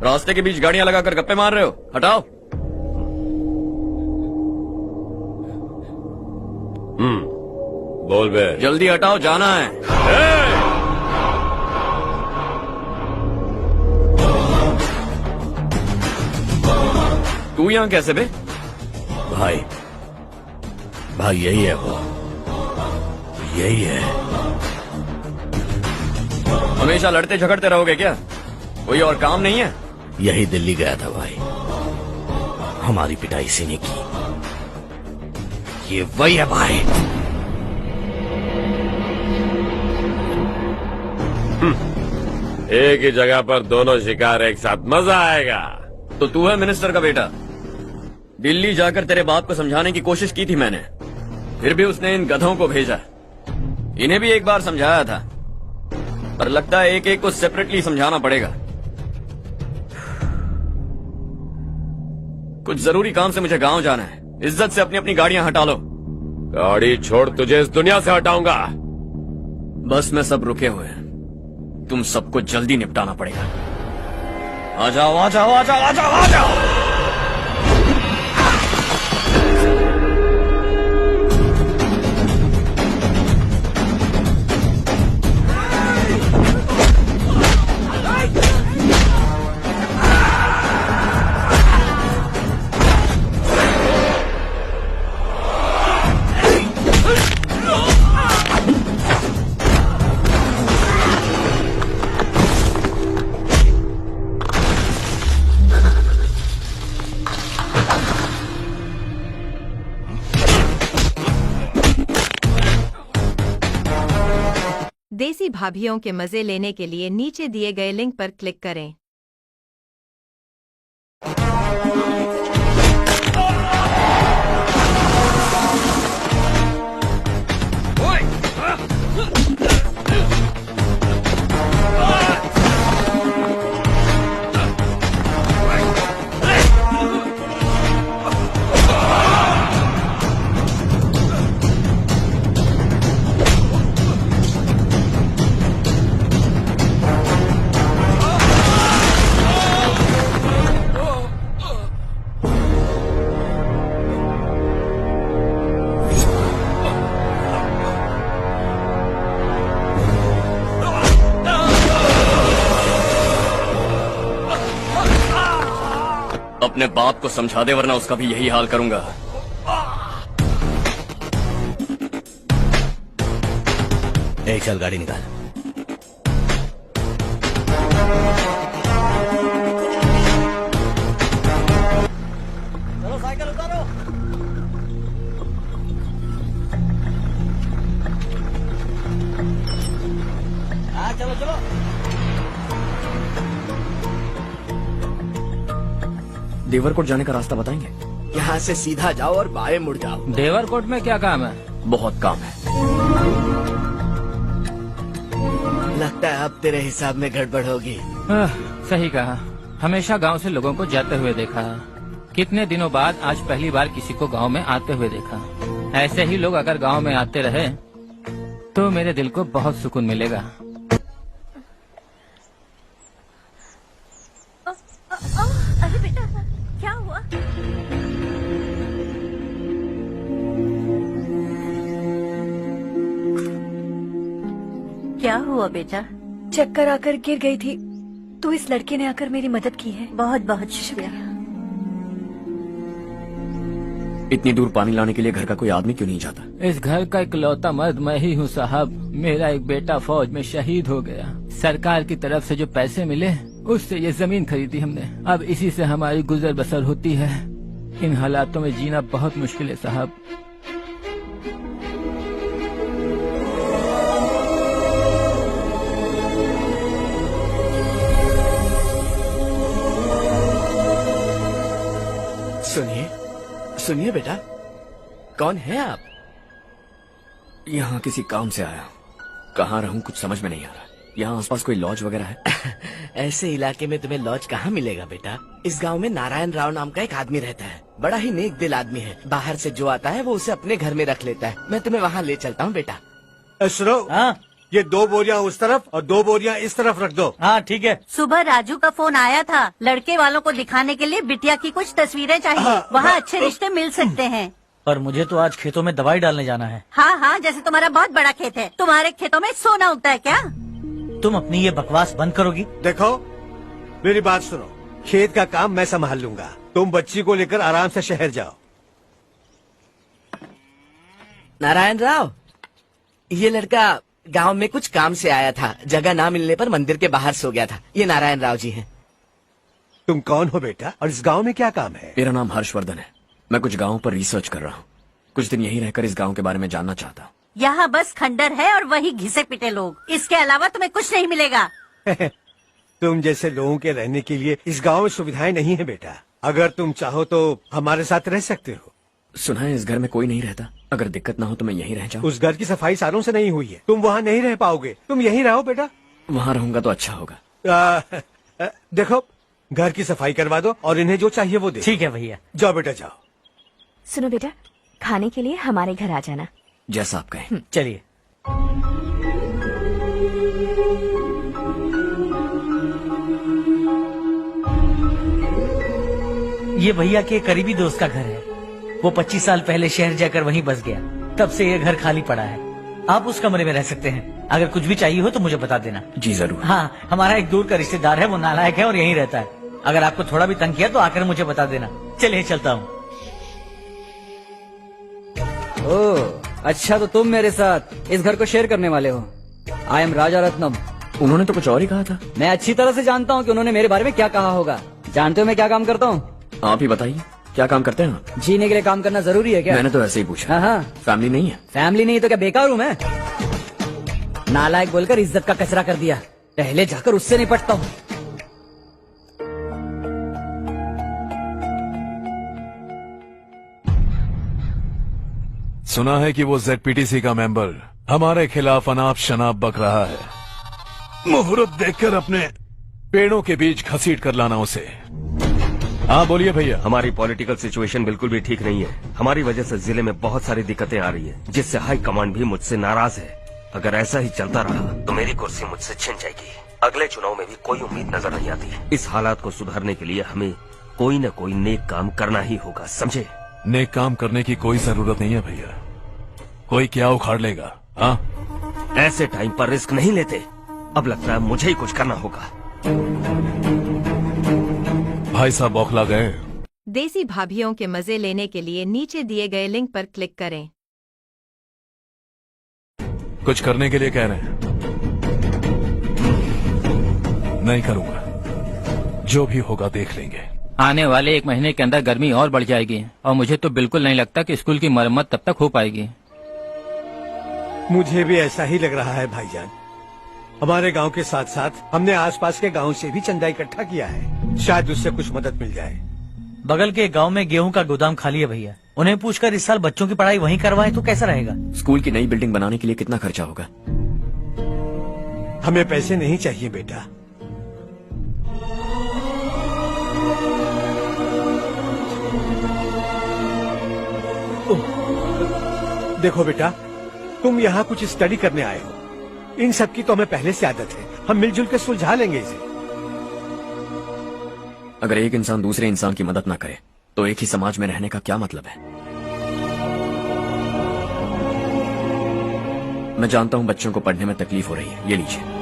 रास्ते के बीच गाड़ियां लगाकर गप्पे मार रहे हो, हटाओ। बोल बे। जल्दी हटाओ, जाना है। तू यहाँ कैसे बे? भाई यही है वो, यही है। हमेशा लड़ते झगड़ते रहोगे क्या? कोई और काम नहीं है? यही दिल्ली गया था भाई, हमारी पिटाई इसी ने की। ये वही है भाई। एक ही जगह पर दोनों शिकार एक साथ, मजा आएगा। तो तू है मिनिस्टर का बेटा? दिल्ली जाकर तेरे बाप को समझाने की कोशिश की थी मैंने, फिर भी उसने इन गधों को भेजा। इन्हें भी एक बार समझाया था, पर लगता है एक एक को सेपरेटली समझाना पड़ेगा। कुछ जरूरी काम से मुझे गांव जाना है। इज्जत से अपनी अपनी गाड़ियां हटा लो। गाड़ी छोड़, तुझे इस दुनिया से हटाऊंगा। बस में सब रुके हुए हैं, तुम सबको जल्दी निपटाना पड़ेगा। आ जाओ आ जाओ आ जाओ आ जाओ आ जाओ। देसी भाभियों के मजे लेने के लिए नीचे दिए गए लिंक पर क्लिक करें। अपने बाप को समझा दे, वरना उसका भी यही हाल करूंगा। चल गाड़ी निकाल। चलो साइकिल उतारो। चलो चलो। देवरकोट जाने का रास्ता बताएंगे? यहाँ से सीधा जाओ और बाएं मुड़ जाओ। देवरकोट में क्या काम है? बहुत काम है। लगता है अब तेरे हिसाब में गड़बड़ होगी। सही कहा। हमेशा गांव से लोगों को जाते हुए देखा है, कितने दिनों बाद आज पहली बार किसी को गांव में आते हुए देखा। ऐसे ही लोग अगर गांव में आते रहे तो मेरे दिल को बहुत सुकून मिलेगा। अरे बेटा, क्या हुआ? क्या हुआ बेटा? चक्कर आकर गिर गई थी, तो इस लड़के ने आकर मेरी मदद की है। बहुत बहुत शुक्रिया। इतनी दूर पानी लाने के लिए घर का कोई आदमी क्यों नहीं जाता? इस घर का इकलौता मर्द मैं ही हूँ साहब। मेरा एक बेटा फौज में शहीद हो गया। सरकार की तरफ से जो पैसे मिले उससे ये जमीन खरीदी हमने। अब इसी से हमारी गुजर बसर होती है। इन हालातों में जीना बहुत मुश्किल है साहब। सुनिए सुनिए बेटा, कौन है आप? यहाँ किसी काम से आया। कहाँ रहूँ कुछ समझ में नहीं आ रहा। यहाँ आसपास कोई लॉज वगैरह है? ऐसे इलाके में तुम्हें लॉज कहाँ मिलेगा बेटा। इस गांव में नारायण राव नाम का एक आदमी रहता है। बड़ा ही नेक दिल आदमी है। बाहर से जो आता है वो उसे अपने घर में रख लेता है। मैं तुम्हें वहाँ ले चलता हूँ बेटा। सुनो, ये 2 बोरियां उस तरफ और 2 बोरियां इस तरफ रख दो। हाँ ठीक है। सुबह राजू का फोन आया था, लड़के वालों को दिखाने के लिए बिटिया की कुछ तस्वीरें चाहिए, वहाँ अच्छे रिश्ते मिल सकते हैं। पर मुझे तो आज खेतों में दवाई डालने जाना है। हाँ हाँ, जैसे तुम्हारा बहुत बड़ा खेत है, तुम्हारे खेतों में सोना उगता है क्या? तुम अपनी ये बकवास बंद करोगी? देखो मेरी बात सुनो, खेत का काम मैं संभाल लूंगा, तुम बच्ची को लेकर आराम से शहर जाओ। नारायण राव, ये लड़का गांव में कुछ काम से आया था, जगह ना मिलने पर मंदिर के बाहर सो गया था। ये नारायण राव जी हैं। तुम कौन हो बेटा और इस गांव में क्या काम है? मेरा नाम हर्षवर्धन है। मैं कुछ गाँव पर रिसर्च कर रहा हूँ। कुछ दिन यहीं रहकर इस गाँव के बारे में जानना चाहता हूँ। यहाँ बस खंडर है और वही घिसे पिटे लोग, इसके अलावा तुम्हें कुछ नहीं मिलेगा। तुम जैसे लोगों के रहने के लिए इस गांव में सुविधाएं नहीं है बेटा। अगर तुम चाहो तो हमारे साथ रह सकते हो। सुना है इस घर में कोई नहीं रहता, अगर दिक्कत ना हो तो मैं यहीं रह जाऊँ। उस घर की सफाई सालों से नहीं हुई है, तुम वहाँ नहीं रह पाओगे, तुम यहीं रहो बेटा। वहाँ रहूंगा तो अच्छा होगा। देखो घर की सफाई करवा दो और इन्हें जो चाहिए वो दे। ठीक है भैया। जाओ बेटा जाओ। सुनो बेटा, खाने के लिए हमारे घर आ जाना। जैसा आप कहें। चलिए। ये भैया के करीबी दोस्त का घर है। वो 25 साल पहले शहर जाकर वहीं बस गया, तब से ये घर खाली पड़ा है। आप उस कमरे में रह सकते हैं। अगर कुछ भी चाहिए हो तो मुझे बता देना। जी जरूर। हाँ, हमारा एक दूर का रिश्तेदार है, वो नालायक है और यहीं रहता है। अगर आपको थोड़ा भी तंग किया तो आकर मुझे बता देना। चलिए चलता हूँ। ओह अच्छा, तो तुम मेरे साथ इस घर को शेयर करने वाले हो। आई एम राजा रत्नम। उन्होंने तो कुछ और ही कहा था। मैं अच्छी तरह से जानता हूँ कि उन्होंने मेरे बारे में क्या कहा होगा। जानते हो मैं क्या काम करता हूँ? आप ही बताइए, क्या काम करते हैं आप? जीने के लिए काम करना जरूरी है क्या? मैंने तो ऐसे ही पूछा। हाँ हाँ। फैमिली नहीं है? फैमिली नहीं तो क्या बेकार हूँ मैं? नालायक बोलकर इज्जत का कचरा कर दिया, पहले जाकर उससे निपटता हूँ। सुना है कि वो ZPTC का मेंबर हमारे खिलाफ अनाप शनाप बक रहा है। मुहूर्त देखकर अपने पेड़ों के बीच घसीट कर लाना उसे। हाँ बोलिए भैया। हमारी पॉलिटिकल सिचुएशन बिल्कुल भी ठीक नहीं है। हमारी वजह से जिले में बहुत सारी दिक्कतें आ रही है, जिससे हाई कमांड भी मुझसे नाराज है। अगर ऐसा ही चलता रहा तो मेरी कुर्सी मुझसे छिन जाएगी। अगले चुनाव में भी कोई उम्मीद नजर नहीं आती। इस हालात को सुधारने के लिए हमें कोई न कोई नेक काम करना ही होगा, समझे? नेक काम करने की कोई जरूरत नहीं है भैया, कोई क्या उखाड़ लेगा। हाँ, ऐसे टाइम पर रिस्क नहीं लेते। अब लगता है मुझे ही कुछ करना होगा। भाई साहब बौखला गए। देसी भाभीियों के मजे लेने के लिए नीचे दिए गए लिंक पर क्लिक करें। कुछ करने के लिए कह रहे हैं? नहीं करूंगा, जो भी होगा देख लेंगे। आने वाले 1 महीने के अंदर गर्मी और बढ़ जाएगी और मुझे तो बिल्कुल नहीं लगता कि स्कूल की मरम्मत तब तक हो पाएगी। मुझे भी ऐसा ही लग रहा है भाईजान। हमारे गांव के साथ साथ हमने आसपास के गांव से भी चंदा इकट्ठा किया है, शायद उससे कुछ मदद मिल जाए। बगल के गांव में गेहूं का गोदाम खाली है भैया, उन्हें पूछकर इस साल बच्चों की पढ़ाई वहीं करवाए तो कैसा रहेगा? स्कूल की नई बिल्डिंग बनाने के लिए कितना खर्चा होगा? हमें पैसे नहीं चाहिए बेटा। देखो बेटा, तुम यहाँ कुछ स्टडी करने आए हो, इन सब की तो हमें पहले से आदत है। हम मिलजुल के सुलझा लेंगे इसे। अगर एक इंसान दूसरे इंसान की मदद ना करे तो एक ही समाज में रहने का क्या मतलब है? मैं जानता हूँ बच्चों को पढ़ने में तकलीफ हो रही है, ये लीजिए।